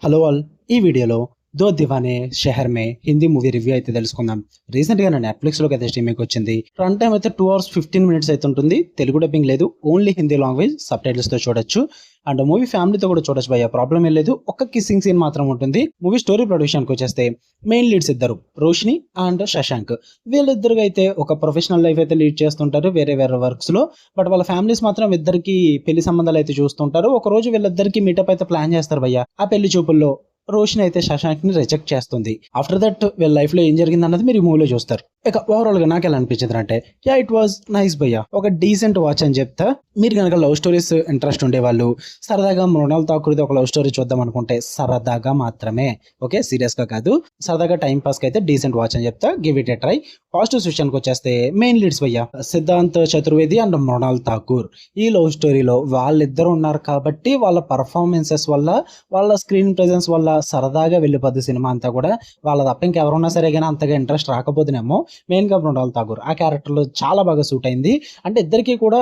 Hello all, ఈ వీడియోలో దో దివానే షెహర్ మే Hindi movie review అయితే తెలుసుకుందాం. రీసెంట్ గా నా నెట్ఫ్లిక్స్ లోకి అయితే స్ట్రీమింగ్ వచ్చింది. రన్ టైం అయితే 2 hours 15 minutes అయితే ఉంటుంది. తెలుగు డబ్బింగ్ లేదు, only Hindi language sub titles తో చూడొచ్చు. అండ్ మూవీ ఫ్యామిలీతో కూడా చూడొచ్చు భయ్య, ప్రాబ్లం ఏం లేదు. ఒక్క కిస్సింగ్ సీన్ మాత్రం ఉంటుంది. మూవీ స్టోరీ ప్రొడక్షన్ కి వచ్చేస్తే మెయిన్ లీడ్స్ ఇద్దరు, రోషిని అండ్ శశాంక్. వీళ్ళిద్దరు అయితే ఒక ప్రొఫెషనల్ లైఫ్ అయితే లీడ్ చేస్తుంటారు వేరే వేరే వర్క్స్ లో. బట్ వాళ్ళ ఫ్యామిలీస్ మాత్రం ఇద్దరికి పెళ్లి సంబంధాలు అయితే చూస్తుంటారు. ఒక రోజు వీళ్ళిద్దరికి మీటప్ అయితే ప్లాన్ చేస్తారు భయ్య. ఆ పెళ్లి చూపుల్లో రోషిని అయితే శశాంక్ ని రిజెక్ట్ చేస్తుంది. ఆఫ్టర్ దట్ వీళ్ళ లైఫ్ లో ఏం జరిగింది అన్నది మీరు ఈ మూవీలో చూస్తారు. ఇక ఓవరాల్ గా నాకు ఎలా అనిపించింది అంటే, ఇట్ వాజ్ నైస్ భయ్య, ఒక డీసెంట్ వాచ్ అని చెప్తా. మీరు కనుక లవ్ స్టోరీస్ ఇంట్రెస్ట్ ఉండేవాళ్ళు, సరదాగా మృణాల్ ఠాకూర్ది ఒక లవ్ స్టోరీ చూద్దాం అనుకుంటే, సరదాగా మాత్రమే, ఓకే, సీరియస్ గా కాదు, సరదాగా టైం పాస్ కి అయితే డీసెంట్ వాచ్ అని చెప్తా. Give it a try. Positives విషయానికి వచ్చేస్తే మెయిన్ లీడ్స్ భయ్య, సిద్ధాంత్ చతుర్వేది అండ్ మృణాల్ ఠాకూర్. ఈ లవ్ స్టోరీలో వాళ్ళిద్దరు ఉన్నారు కాబట్టి వాళ్ళ పర్ఫార్మెన్సెస్ వల్ల, వాళ్ళ స్క్రీన్ ప్రెజెన్స్ వల్ల సరదాగా వెళ్ళిపోద్ది సినిమా అంతా కూడా. వాళ్ళ తప్ప ఇంకెవరున్నా సరే కానీ అంతగా ఇంట్రెస్ట్ రాకపోతేనేమో మెయిన్ గా మృణాల్ ఠాకూర్ ఆ క్యారెక్టర్ లో చాలా బాగా సూట్ అయింది. అంటే ఇద్దరికి కూడా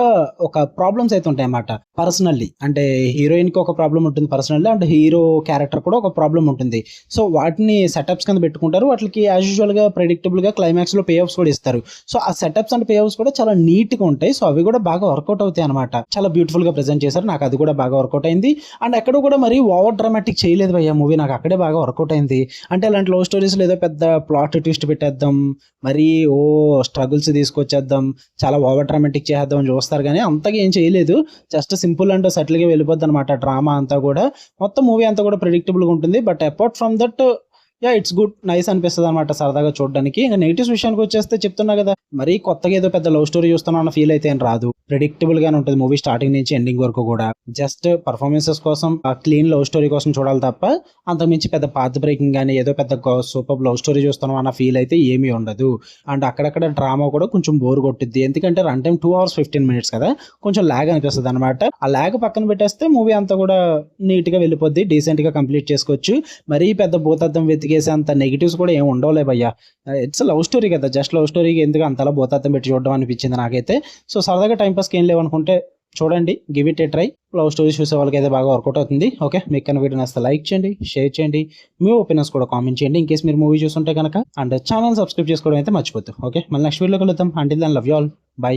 ఒక ప్రాబ్లమ్స్ అయితే ఉంటాయి అన్నమాట పర్సనల్లీ. అంటే హీరోయిన్ కి ఒక ప్రాబ్లం ఉంటుంది పర్సనల్లీ, అండ్ హీరో క్యారెక్టర్ కూడా ఒక ప్రాబ్లం ఉంటుంది. సో వాటిని సెటప్స్ కింద పెట్టుకుంటారు. వాటికి యాజ్ యూజువల్ గా ప్రెడిక్టబుల్ గా క్లైమాక్స్ లో పే ఆఫ్స్ కూడా ఇస్తారు. సో ఆ సెటప్స్ అండ్ పే ఆఫ్స్ కూడా చాలా నీట్ గా ఉంటాయి. సో అవి కూడా బాగా వర్కౌట్ అవుతాయి అనమాట. చాలా బ్యూటిఫుల్ గా ప్రెజెంట్ చేశారు. నాకు అది కూడా బాగా వర్కౌట్ అయింది. అండ్ ఎక్కడ కూడా మరి ఓవర్ డ్రామాటిక్ చేయలేదు భయ్య మూవీ. నాకు అక్కడే బాగా వర్కౌట్ అయింది. అంటే ఇలాంటి లవ్ స్టోరీస్ ఏదో పెద్ద ప్లాట్ ట్విస్ట్ పెట్టేద్దాం, మరి స్ట్రగుల్స్ తీసుకొచ్చేద్దాం, చాలా ఓవర్ డ్రామాటిక్ చేద్దాం అని చూస్తారు కానీ అంతగా ఏం చేయలేదు. జస్ట్ సింపుల్ అండ్ సెటిల్ గా వెళ్ళిపోద్ది అనమాట డ్రామా అంతా కూడా. మొత్తం మూవీ అంతా కూడా ప్రెడిక్టబుల్ గా ఉంటుంది. But apart from that it's good, nice అనిపిస్తుంది అనమాట సరదాగా చూడడానికి. ఇంకా నెగిటివ్స్ విషయానికి వచ్చేస్తే చెప్తున్నా కదా, మరీ కొత్తగా ఏదో పెద్ద లవ్ స్టోరీ చూస్తున్నా అన్న ఫీల్ అయితే ఏం రాదు. ప్రెడిక్టబుల్ గానే ఉంటుంది మూవీ స్టార్టింగ్ నుంచి ఎండింగ్ వరకు కూడా. జస్ట్ పర్ఫార్మెన్సెస్ కోసం, ఆ క్లీన్ లవ్ స్టోరీ కోసం చూడాలి తప్ప అంతకుమించి పెద్ద పాత్ బ్రేకింగ్ కానీ ఏదో పెద్ద సూపర్ లవ్ స్టోరీ చూస్తున్నాం అన్న ఫీల్ అయితే ఏమీ ఉండదు. అండ్ అక్కడక్కడ డ్రామా కూడా కొంచెం బోర్ కొట్టిద్ది. ఎందుకంటే రన్ టైం 2 hours 15 minutes కదా, కొంచెం ల్యాగ్ అనిపిస్తుంది అనమాట. ఆ ల్యాగ్ పక్కన పెట్టేస్తే మూవీ అంతా కూడా నీట్ గా వెళ్ళిపోద్ది, డీసెంట్ గా కంప్లీట్ చేసుకోవచ్చు. మరీ పెద్ద భూతద్దం వెతికేసి అంత నెగిటివ్స్ కూడా ఏమి ఉండవులే భయ్య. ఇట్స్ లవ్ స్టోరీ కదా, జస్ట్ లవ్ స్టోరీకి ఎందుకు అంతలా భూతద్దం పెట్టి చూడడం అనిపించింది నాకైతే. సో సరదాగా టైం పాస్కి ఏం లేవనుకుంటే చూడండి, give it A try. Love stories చూసే వాళ్ళకి అయితే బాగా వర్కౌట్ అవుతుంది. ఓకే, మీకు కన్నా వీడియో నచ్చితే లైక్ చేయండి, షేర్ చేయండి, మీ ఒపీనియన్స్ కూడా కామెంట్ చేయండి ఇన్ కేస్ మీరు మూవీ చూస్తుంటే కనుక. అండ్ ఛానల్ సబ్స్క్రైబ్ చేసుకోవడం అయితే మర్చిపోద్దు. ఓకే, మళ్ళీ నెక్స్ట్ వీడియోలో కలుద్దాం. Until then love you all, by.